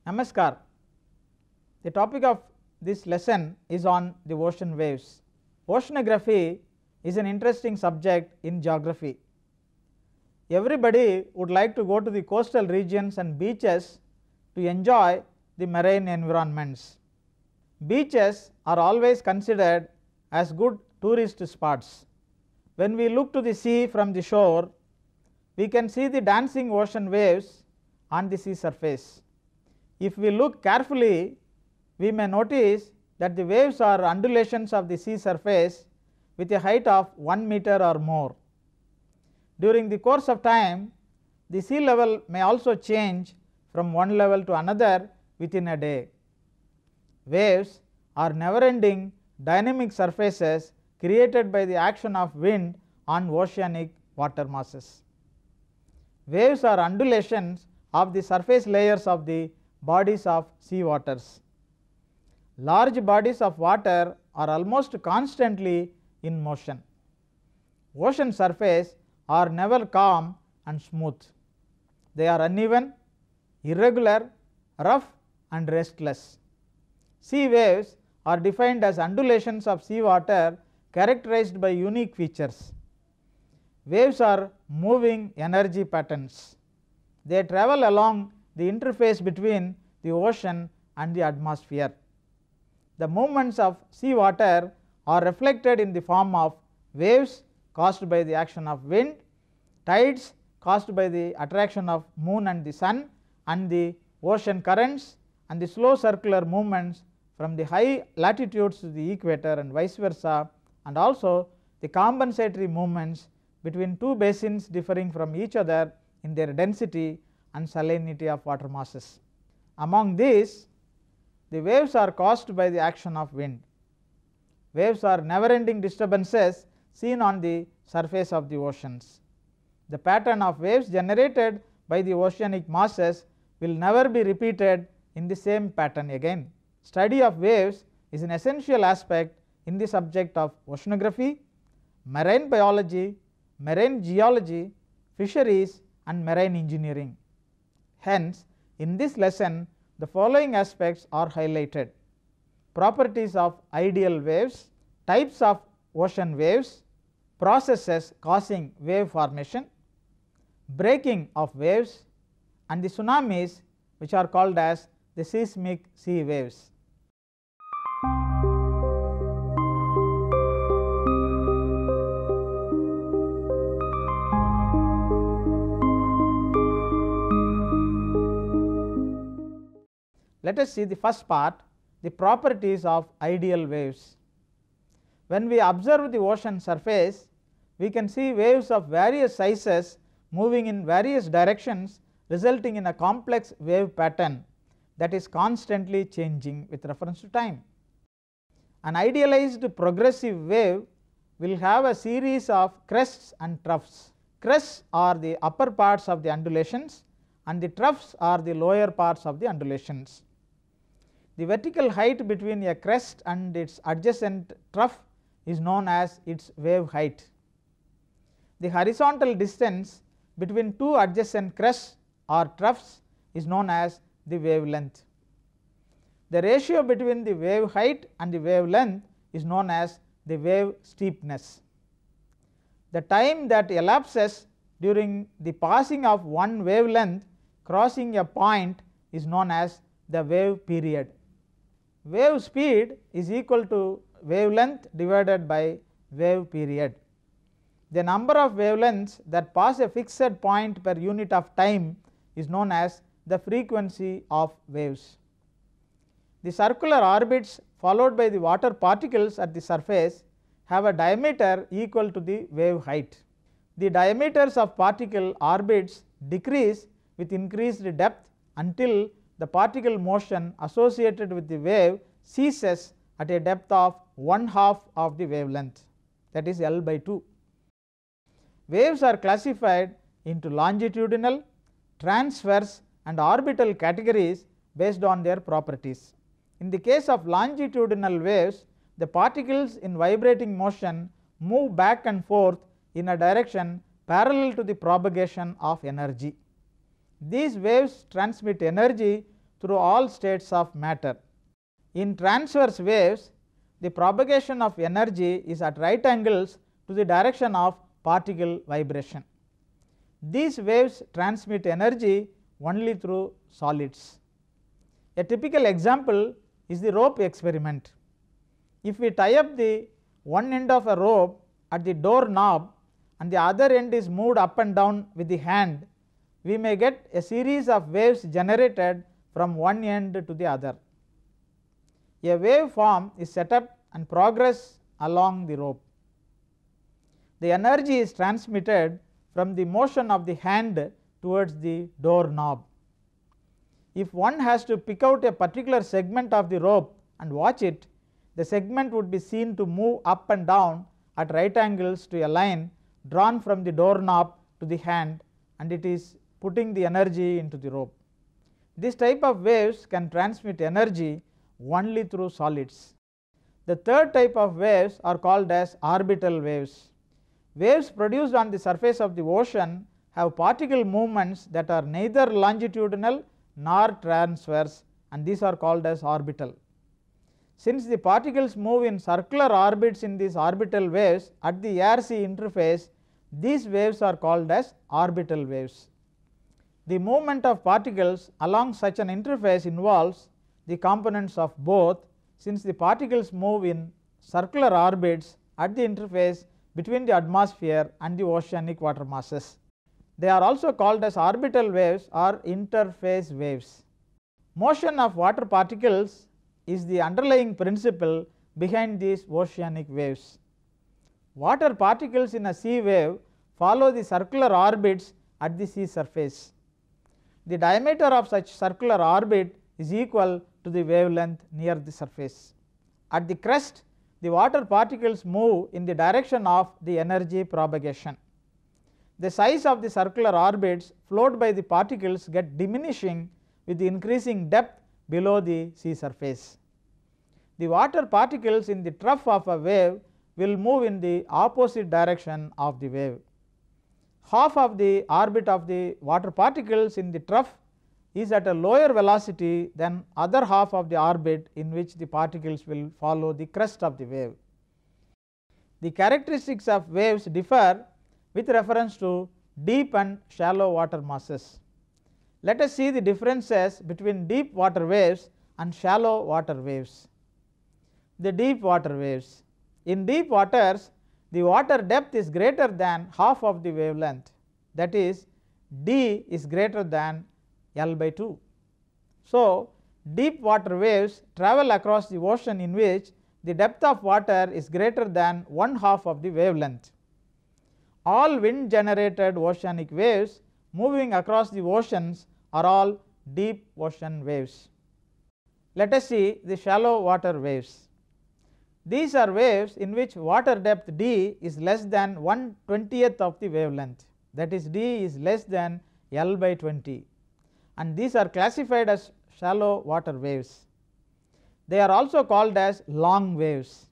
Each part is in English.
Namaskar. The topic of this lesson is on the ocean waves. Oceanography is an interesting subject in geography. Everybody would like to go to the coastal regions and beaches to enjoy the marine environments. Beaches are always considered as good tourist spots. When we look to the sea from the shore, we can see the dancing ocean waves on the sea surface. If we look carefully, we may notice that the waves are undulations of the sea surface with a height of 1 meter or more. During the course of time, the sea level may also change from one level to another within a day. Waves are never ending dynamic surfaces created by the action of wind on oceanic water masses. Waves are undulations of the surface layers of the bodies of sea waters. Large bodies of water are almost constantly in motion. Ocean surface are never calm and smooth. They are uneven, irregular, rough and restless. Sea waves are defined as undulations of sea water characterized by unique features. Waves are moving energy patterns. They travel along the interface between the ocean and the atmosphere. The movements of sea water are reflected in the form of waves caused by the action of wind, tides caused by the attraction of moon and the sun, and the ocean currents, and the slow circular movements from the high latitudes to the equator and vice versa, and also the compensatory movements between two basins differing from each other in their density and salinity of water masses. Among these, the waves are caused by the action of wind. Waves are never ending disturbances seen on the surface of the oceans. The pattern of waves generated by the oceanic masses will never be repeated in the same pattern again. Study of waves is an essential aspect in the subject of oceanography, marine biology, marine geology, fisheries and marine engineering. Hence, in this lesson the following aspects are highlighted: properties of ideal waves, types of ocean waves, processes causing wave formation, breaking of waves, and the tsunamis which are called as the seismic sea waves. Let us see the first part, the properties of ideal waves. When we observe the ocean surface, we can see waves of various sizes moving in various directions, resulting in a complex wave pattern that is constantly changing with reference to time. An idealized progressive wave will have a series of crests and troughs. Crests are the upper parts of the undulations and the troughs are the lower parts of the undulations. The vertical height between a crest and its adjacent trough is known as its wave height. The horizontal distance between two adjacent crests or troughs is known as the wavelength. The ratio between the wave height and the wavelength is known as the wave steepness. The time that elapses during the passing of one wavelength crossing a point is known as the wave period. Wave speed is equal to wavelength divided by wave period. The number of wavelengths that pass a fixed point per unit of time is known as the frequency of waves. The circular orbits followed by the water particles at the surface have a diameter equal to the wave height. The diameters of particle orbits decrease with increased depth until the particle motion associated with the wave ceases at a depth of 1/2 of the wavelength, that is L by 2. Waves are classified into longitudinal, transverse and orbital categories based on their properties. In the case of longitudinal waves, the particles in vibrating motion move back and forth in a direction parallel to the propagation of energy. These waves transmit energy through all states of matter. In transverse waves, the propagation of energy is at right angles to the direction of particle vibration. These waves transmit energy only through solids. A typical example is the rope experiment. If we tie up the one end of a rope at the door knob and the other end is moved up and down with the hand, we may get a series of waves generated from one end to the other. A wave form is set up and progress along the rope. The energy is transmitted from the motion of the hand towards the door knob. If one has to pick out a particular segment of the rope and watch it, the segment would be seen to move up and down at right angles to a line drawn from the door knob to the hand, and it is putting the energy into the rope. This type of waves can transmit energy only through solids. The third type of waves are called as orbital waves. Waves produced on the surface of the ocean have particle movements that are neither longitudinal nor transverse, and these are called as orbital. Since the particles move in circular orbits in these orbital waves at the air-sea interface, these waves are called as orbital waves. The movement of particles along such an interface involves the components of both, since the particles move in circular orbits at the interface between the atmosphere and the oceanic water masses. They are also called as orbital waves or interface waves. Motion of water particles is the underlying principle behind these oceanic waves. Water particles in a sea wave follow the circular orbits at the sea surface. The diameter of such circular orbit is equal to the wavelength near the surface. At the crest, the water particles move in the direction of the energy propagation. The size of the circular orbits flowed by the particles get diminishing with the increasing depth below the sea surface. The water particles in the trough of a wave will move in the opposite direction of the wave. Half of the orbit of the water particles in the trough is at a lower velocity than other half of the orbit in which the particles will follow the crest of the wave. The characteristics of waves differ with reference to deep and shallow water masses. Let us see the differences between deep water waves and shallow water waves. The deep water waves. In deep waters, the water depth is greater than half of the wavelength, that is, d is greater than L by 2. So, deep water waves travel across the ocean in which the depth of water is greater than one half of the wavelength. All wind generated oceanic waves moving across the oceans are all deep ocean waves. Let us see the shallow water waves. These are waves in which water depth d is less than 1/20th of the wavelength, that is, d is less than L by 20, and these are classified as shallow water waves. They are also called as long waves.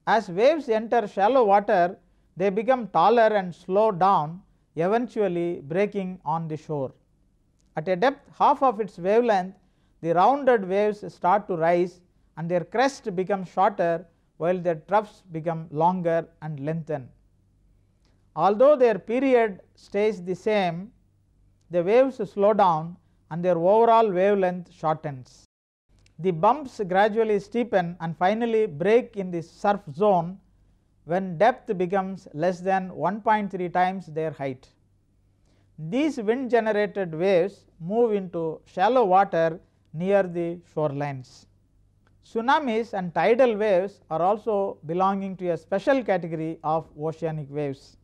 As waves enter shallow water, they become taller and slow down, eventually breaking on the shore. At a depth half of its wavelength, the rounded waves start to rise and their crest becomes shorter while their troughs become longer and lengthen. Although their period stays the same, the waves slow down and their overall wavelength shortens. The bumps gradually steepen and finally break in the surf zone when depth becomes less than 1.3 times their height. These wind generated waves move into shallow water near the shorelines. Tsunamis and tidal waves are also belonging to a special category of oceanic waves.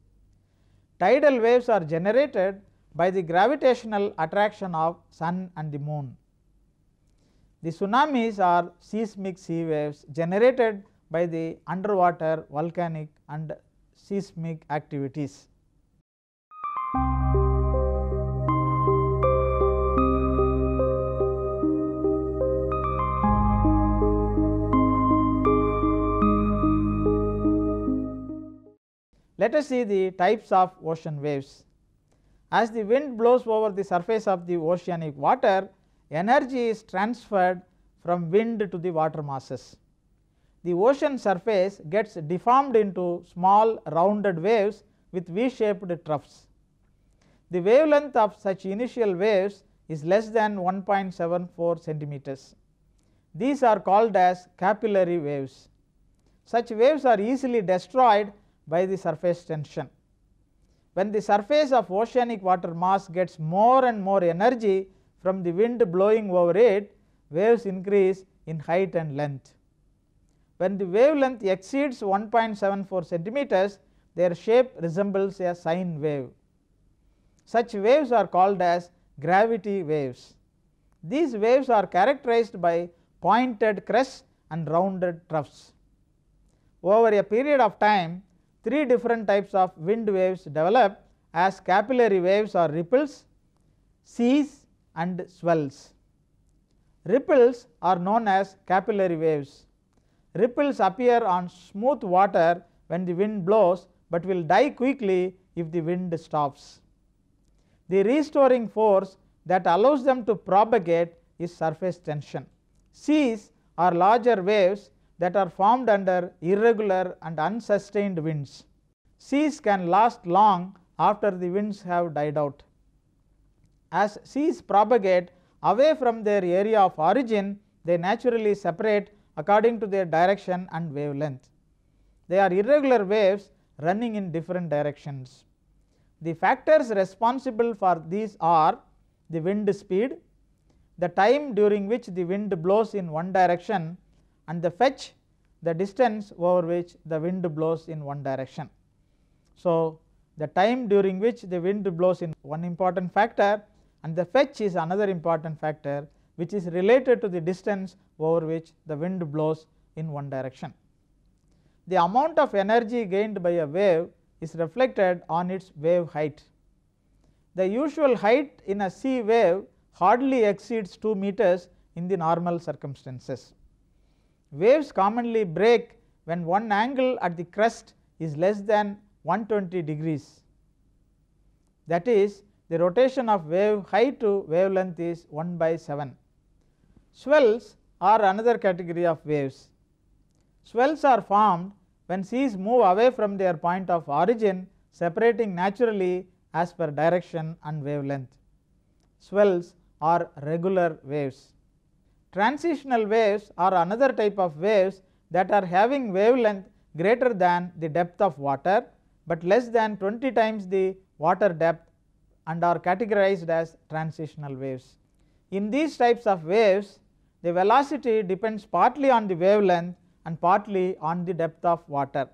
Tidal waves are generated by the gravitational attraction of sun and the moon. The tsunamis are seismic sea waves generated by the underwater volcanic and seismic activities. Let us see the types of ocean waves. As the wind blows over the surface of the oceanic water, energy is transferred from wind to the water masses. The ocean surface gets deformed into small rounded waves with V-shaped troughs. The wavelength of such initial waves is less than 1.74 centimeters. These are called as capillary waves. Such waves are easily destroyed by the surface tension. When the surface of oceanic water mass gets more and more energy from the wind blowing over it, waves increase in height and length. When the wavelength exceeds 1.74 centimeters, their shape resembles a sine wave. Such waves are called as gravity waves. These waves are characterized by pointed crests and rounded troughs. Over a period of time, three different types of wind waves develop as capillary waves or ripples, seas and swells. Ripples are known as capillary waves. Ripples appear on smooth water when the wind blows, but will die quickly if the wind stops. The restoring force that allows them to propagate is surface tension. Seas are larger waves that are formed under irregular and unsustained winds. Seas can last long after the winds have died out. As seas propagate away from their area of origin, they naturally separate according to their direction and wavelength. They are irregular waves running in different directions. The factors responsible for these are the wind speed, the time during which the wind blows in one direction, and the fetch, the distance over which the wind blows in one direction. So, the time during which the wind blows in one important factor, and the fetch is another important factor which is related to the distance over which the wind blows in one direction. The amount of energy gained by a wave is reflected on its wave height. The usual height in a sea wave hardly exceeds 2 meters in the normal circumstances. Waves commonly break when one angle at the crest is less than 120 degrees. That is, the rotation of wave height to wavelength is 1/7. Swells are another category of waves. Swells are formed when seas move away from their point of origin, separating naturally as per direction and wavelength. Swells are regular waves. Transitional waves are another type of waves that are having wavelength greater than the depth of water, but less than 20 times the water depth, and are categorized as transitional waves. In these types of waves, the velocity depends partly on the wavelength and partly on the depth of water.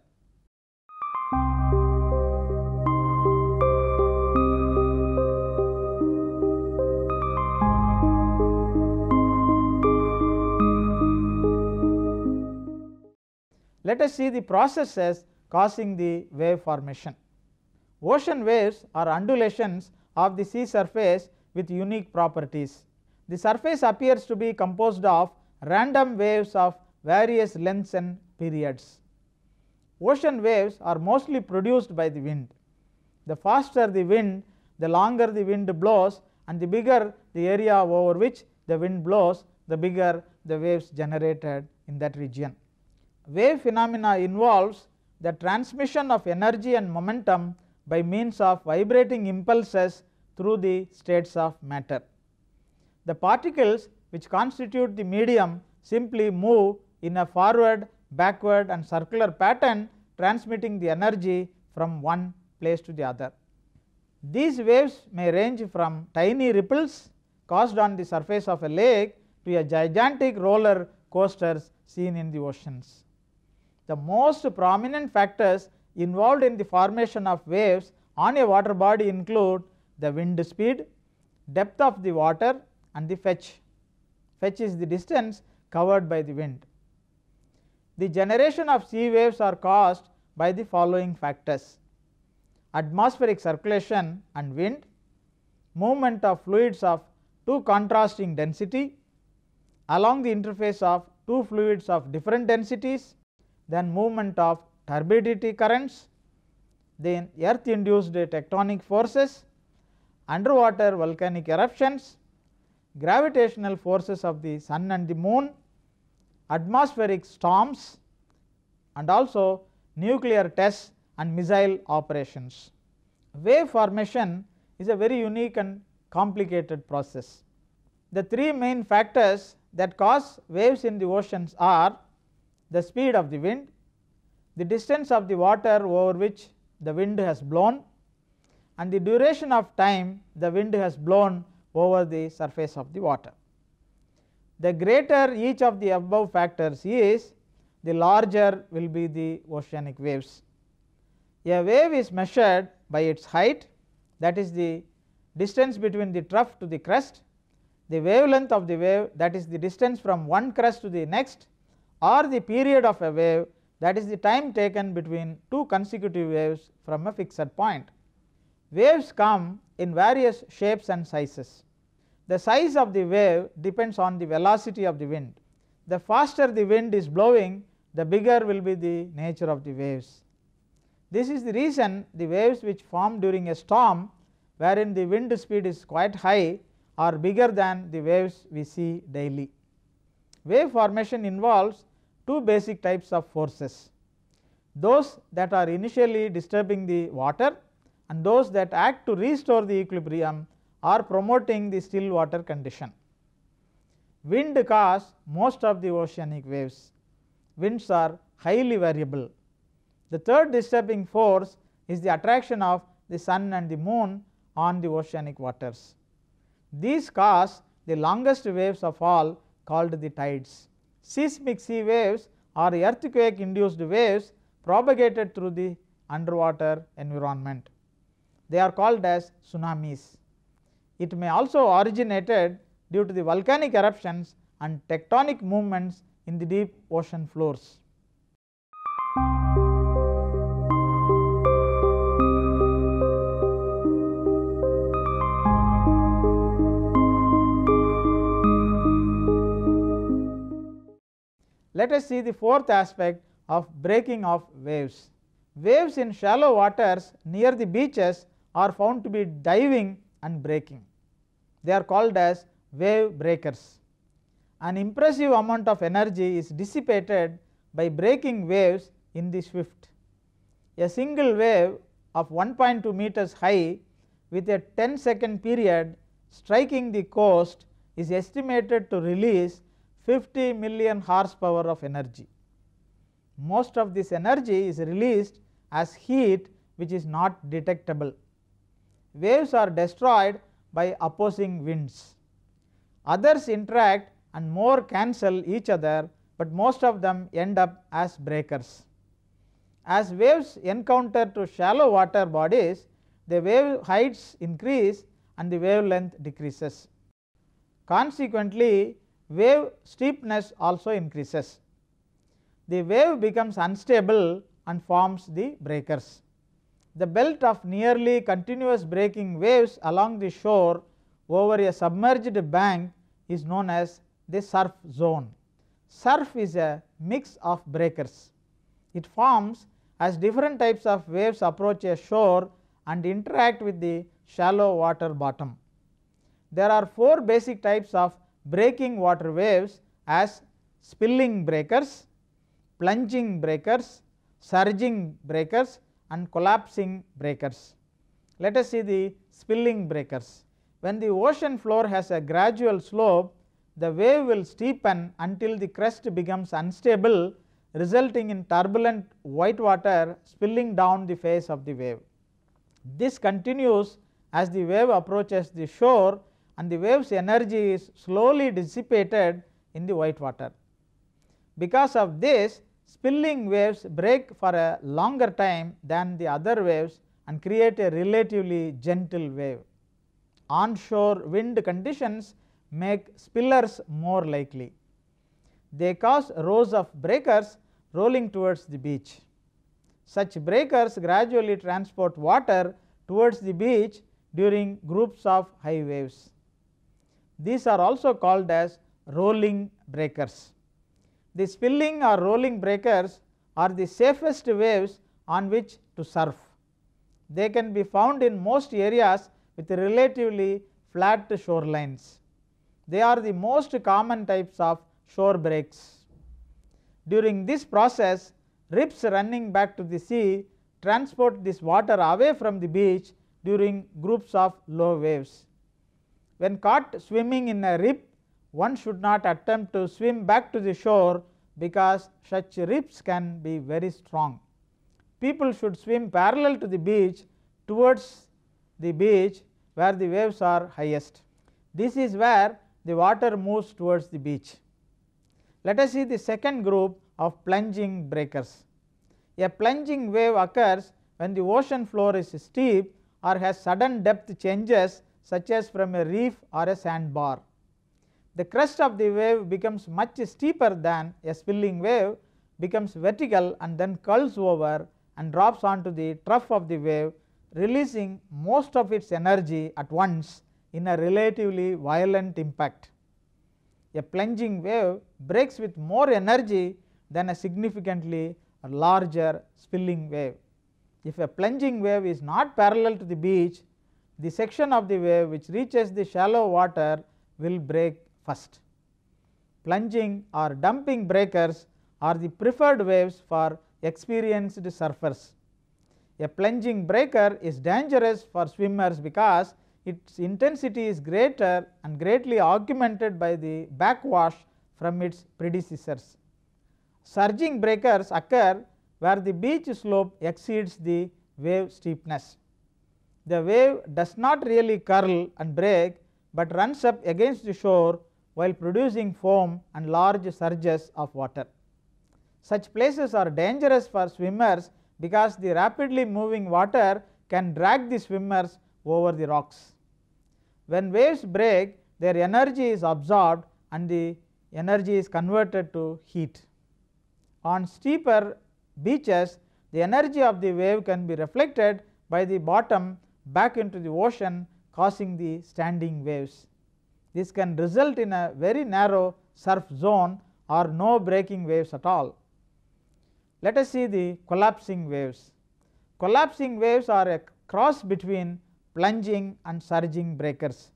Let us see the processes causing the wave formation. Ocean waves are undulations of the sea surface with unique properties. The surface appears to be composed of random waves of various lengths and periods. Ocean waves are mostly produced by the wind. The faster the wind, the longer the wind blows, and the bigger the area over which the wind blows, the bigger the waves generated in that region. Wave phenomena involves the transmission of energy and momentum by means of vibrating impulses through the states of matter. The particles which constitute the medium simply move in a forward, backward and circular pattern, transmitting the energy from one place to the other. These waves may range from tiny ripples caused on the surface of a lake to a gigantic roller coasters seen in the oceans. The most prominent factors involved in the formation of waves on a water body include the wind speed, depth of the water and the fetch. Fetch is the distance covered by the wind. The generation of sea waves are caused by the following factors: atmospheric circulation and wind, movement of fluids of two contrasting density along the interface of two fluids of different densities, then movement of turbidity currents, then earth induced tectonic forces, underwater volcanic eruptions, gravitational forces of the sun and the moon, atmospheric storms, and also nuclear tests and missile operations. Wave formation is a very unique and complicated process. The three main factors that cause waves in the oceans are the speed of the wind, the distance of the water over which the wind has blown, and the duration of time the wind has blown over the surface of the water. The greater each of the above factors is, the larger will be the oceanic waves. A wave is measured by its height, that is the distance between the trough to the crest, the wavelength of the wave, that is the distance from one crest to the next, or the period of a wave, that is the time taken between two consecutive waves from a fixed point. Waves come in various shapes and sizes. The size of the wave depends on the velocity of the wind. The faster the wind is blowing, the bigger will be the nature of the waves. This is the reason the waves which form during a storm, wherein the wind speed is quite high, are bigger than the waves we see daily. Wave formation involves two basic types of forces: those that are initially disturbing the water and those that act to restore the equilibrium or promoting the still water condition. Wind causes most of the oceanic waves. Winds are highly variable. The third disturbing force is the attraction of the sun and the moon on the oceanic waters. These cause the longest waves of all, called the tides. Seismic sea waves are earthquake induced waves propagated through the underwater environment. They are called as tsunamis. It may also originated due to the volcanic eruptions and tectonic movements in the deep ocean floors. Let us see the fourth aspect of breaking of waves. Waves in shallow waters near the beaches are found to be diving and breaking. They are called as wave breakers. An impressive amount of energy is dissipated by breaking waves in the swift. A single wave of 1.2 meters high with a 10-second period striking the coast is estimated to release 50 million horsepower of energy. Most of this energy is released as heat which is not detectable. Waves are destroyed by opposing winds. Others interact and more cancel each other, but most of them end up as breakers. As waves encounter to shallow water bodies, the wave heights increase and the wavelength decreases. Consequently, wave steepness also increases. The wave becomes unstable and forms the breakers. The belt of nearly continuous breaking waves along the shore over a submerged bank is known as the surf zone. Surf is a mix of breakers. It forms as different types of waves approach a shore and interact with the shallow water bottom. There are four basic types of breaking water waves as spilling breakers, plunging breakers, surging breakers, and collapsing breakers. Let us see the spilling breakers. When the ocean floor has a gradual slope, the wave will steepen until the crest becomes unstable, resulting in turbulent white water spilling down the face of the wave. This continues as the wave approaches the shore and the wave's energy is slowly dissipated in the white water. Because of this, spilling waves break for a longer time than the other waves and create a relatively gentle wave. Onshore wind conditions make spillers more likely. They cause rows of breakers rolling towards the beach. Such breakers gradually transport water towards the beach during groups of high waves. These are also called as rolling breakers. The spilling or rolling breakers are the safest waves on which to surf. They can be found in most areas with relatively flat shorelines. They are the most common types of shore breaks. During this process, rips running back to the sea transport this water away from the beach during groups of low waves. When caught swimming in a rip, one should not attempt to swim back to the shore because such rips can be very strong. People should swim parallel to the beach towards the beach where the waves are highest. This is where the water moves towards the beach. Let us see the second group of plunging breakers. A plunging wave occurs when the ocean floor is steep or has sudden depth changes, such as from a reef or a sandbar. The crest of the wave becomes much steeper than a spilling wave, becomes vertical and then curls over and drops onto the trough of the wave, releasing most of its energy at once in a relatively violent impact. A plunging wave breaks with more energy than a significantly larger spilling wave. If a plunging wave is not parallel to the beach, the section of the wave which reaches the shallow water will break first. Plunging or dumping breakers are the preferred waves for experienced surfers. A plunging breaker is dangerous for swimmers because its intensity is greater and greatly augmented by the backwash from its predecessors. Surging breakers occur where the beach slope exceeds the wave steepness. The wave does not really curl and break, but runs up against the shore while producing foam and large surges of water. Such places are dangerous for swimmers because the rapidly moving water can drag the swimmers over the rocks. When waves break, their energy is absorbed and the energy is converted to heat. On steeper beaches, the energy of the wave can be reflected by the bottom back into the ocean, causing the standing waves. This can result in a very narrow surf zone or no breaking waves at all. Let us see the collapsing waves. Collapsing waves are a cross between plunging and surging breakers.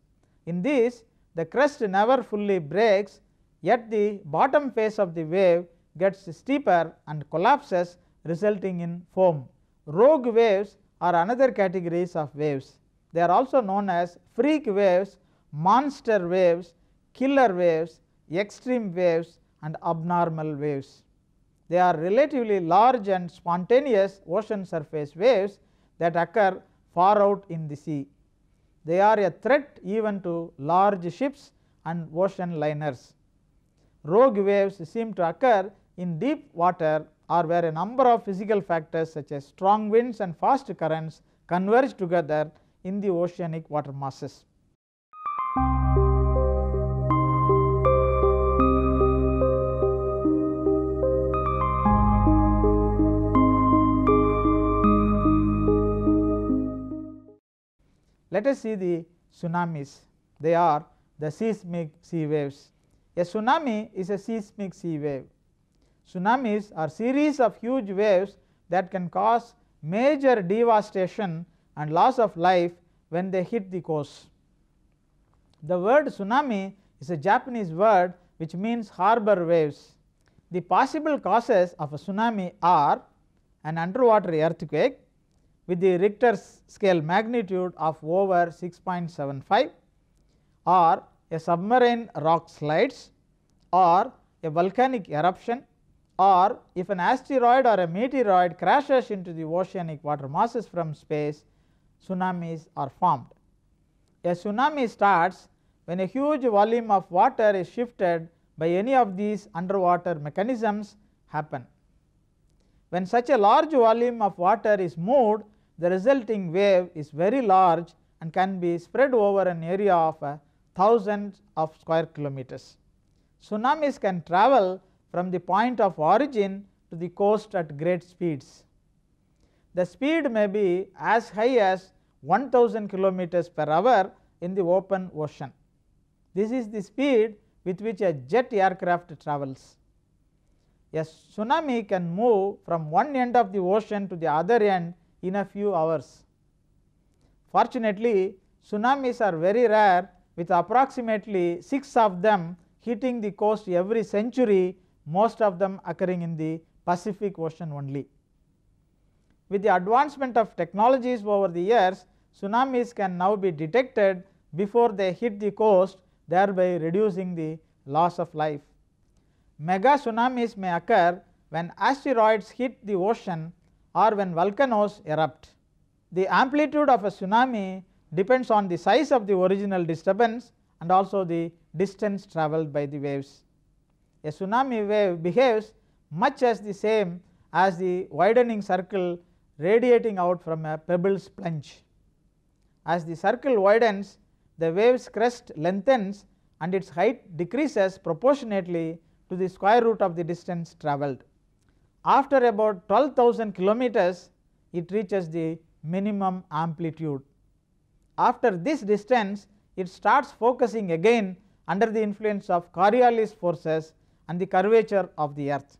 In this, the crest never fully breaks, yet the bottom face of the wave gets steeper and collapses, resulting in foam. Rogue waves are another categories of waves. They are also known as freak waves, monster waves, killer waves, extreme waves and abnormal waves. They are relatively large and spontaneous ocean surface waves that occur far out in the sea. They are a threat even to large ships and ocean liners. Rogue waves seem to occur in deep water or where a number of physical factors such as strong winds and fast currents converge together in the oceanic water masses. Let us see the tsunamis. They are the seismic sea waves. A tsunami is a seismic sea wave. Tsunamis are series of huge waves that can cause major devastation and loss of life when they hit the coast. The word tsunami is a Japanese word which means harbor waves. The possible causes of a tsunami are an underwater earthquake with the Richter scale magnitude of over 6.75, or a submarine rock slides, or a volcanic eruption, or if an asteroid or a meteoroid crashes into the oceanic water masses from space, tsunamis are formed. A tsunami starts when a huge volume of water is shifted by any of these underwater mechanisms happen. When such a large volume of water is moved, the resulting wave is very large and can be spread over an area of thousands of square kilometers. Tsunamis can travel from the point of origin to the coast at great speeds. The speed may be as high as 1000 kilometers per hour in the open ocean. This is the speed with which a jet aircraft travels. A tsunami can move from one end of the ocean to the other end in a few hours. Fortunately, tsunamis are very rare with approximately 6 of them hitting the coast every century, most of them occurring in the Pacific Ocean only. With the advancement of technologies over the years, tsunamis can now be detected before they hit the coast, thereby reducing the loss of life. Mega tsunamis may occur when asteroids hit the ocean or when volcanoes erupt. The amplitude of a tsunami depends on the size of the original disturbance and also the distance travelled by the waves. A tsunami wave behaves much as the same as the widening circle radiating out from a pebble sponge. As the circle widens, the wave's crest lengthens and its height decreases proportionately to the square root of the distance travelled. After about 12,000 kilometers, it reaches the minimum amplitude. After this distance, it starts focusing again under the influence of Coriolis forces and the curvature of the earth.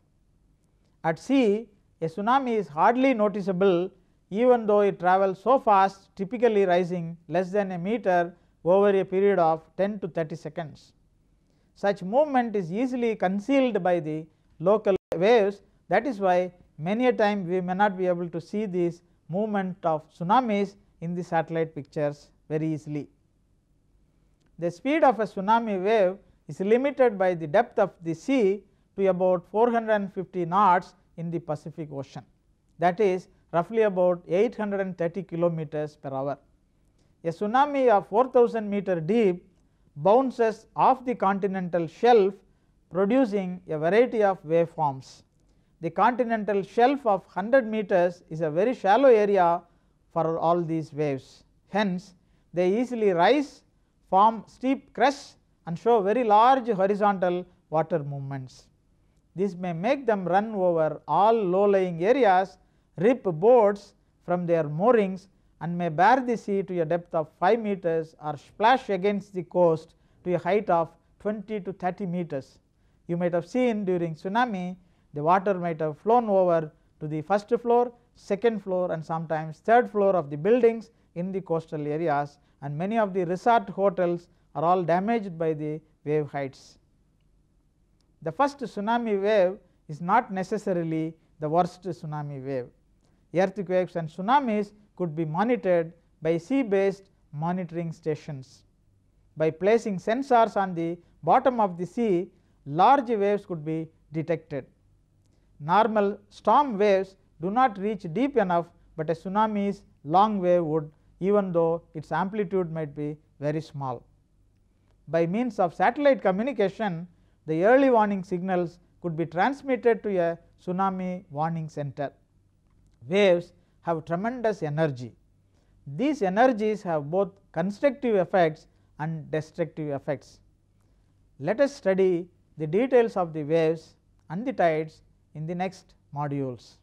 At sea, a tsunami is hardly noticeable even though it travels so fast, typically rising less than a meter over a period of 10 to 30 seconds. Such movement is easily concealed by the local waves. That is why many a time we may not be able to see this movement of tsunamis in the satellite pictures very easily. The speed of a tsunami wave is limited by the depth of the sea to about 450 knots in the Pacific Ocean, that is roughly about 830 kilometers per hour. A tsunami of 4,000 meter deep bounces off the continental shelf, producing a variety of waveforms. The continental shelf of 100 meters is a very shallow area for all these waves. Hence, they easily rise, form steep crests and show very large horizontal water movements. This may make them run over all low-lying areas, rip boats from their moorings and may bear the sea to a depth of 5 meters or splash against the coast to a height of 20 to 30 meters. You might have seen during tsunami, the water might have flown over to the first floor, second floor and sometimes third floor of the buildings in the coastal areas, and many of the resort hotels are all damaged by the wave heights. The first tsunami wave is not necessarily the worst tsunami wave. Earthquakes and tsunamis could be monitored by sea-based monitoring stations. By placing sensors on the bottom of the sea, large waves could be detected. Normal storm waves do not reach deep enough, but a tsunami's long wave would, even though its amplitude might be very small. By means of satellite communication, the early warning signals could be transmitted to a tsunami warning center. Waves have tremendous energy. These energies have both constructive effects and destructive effects. Let us study the details of the waves and the tides in the next modules.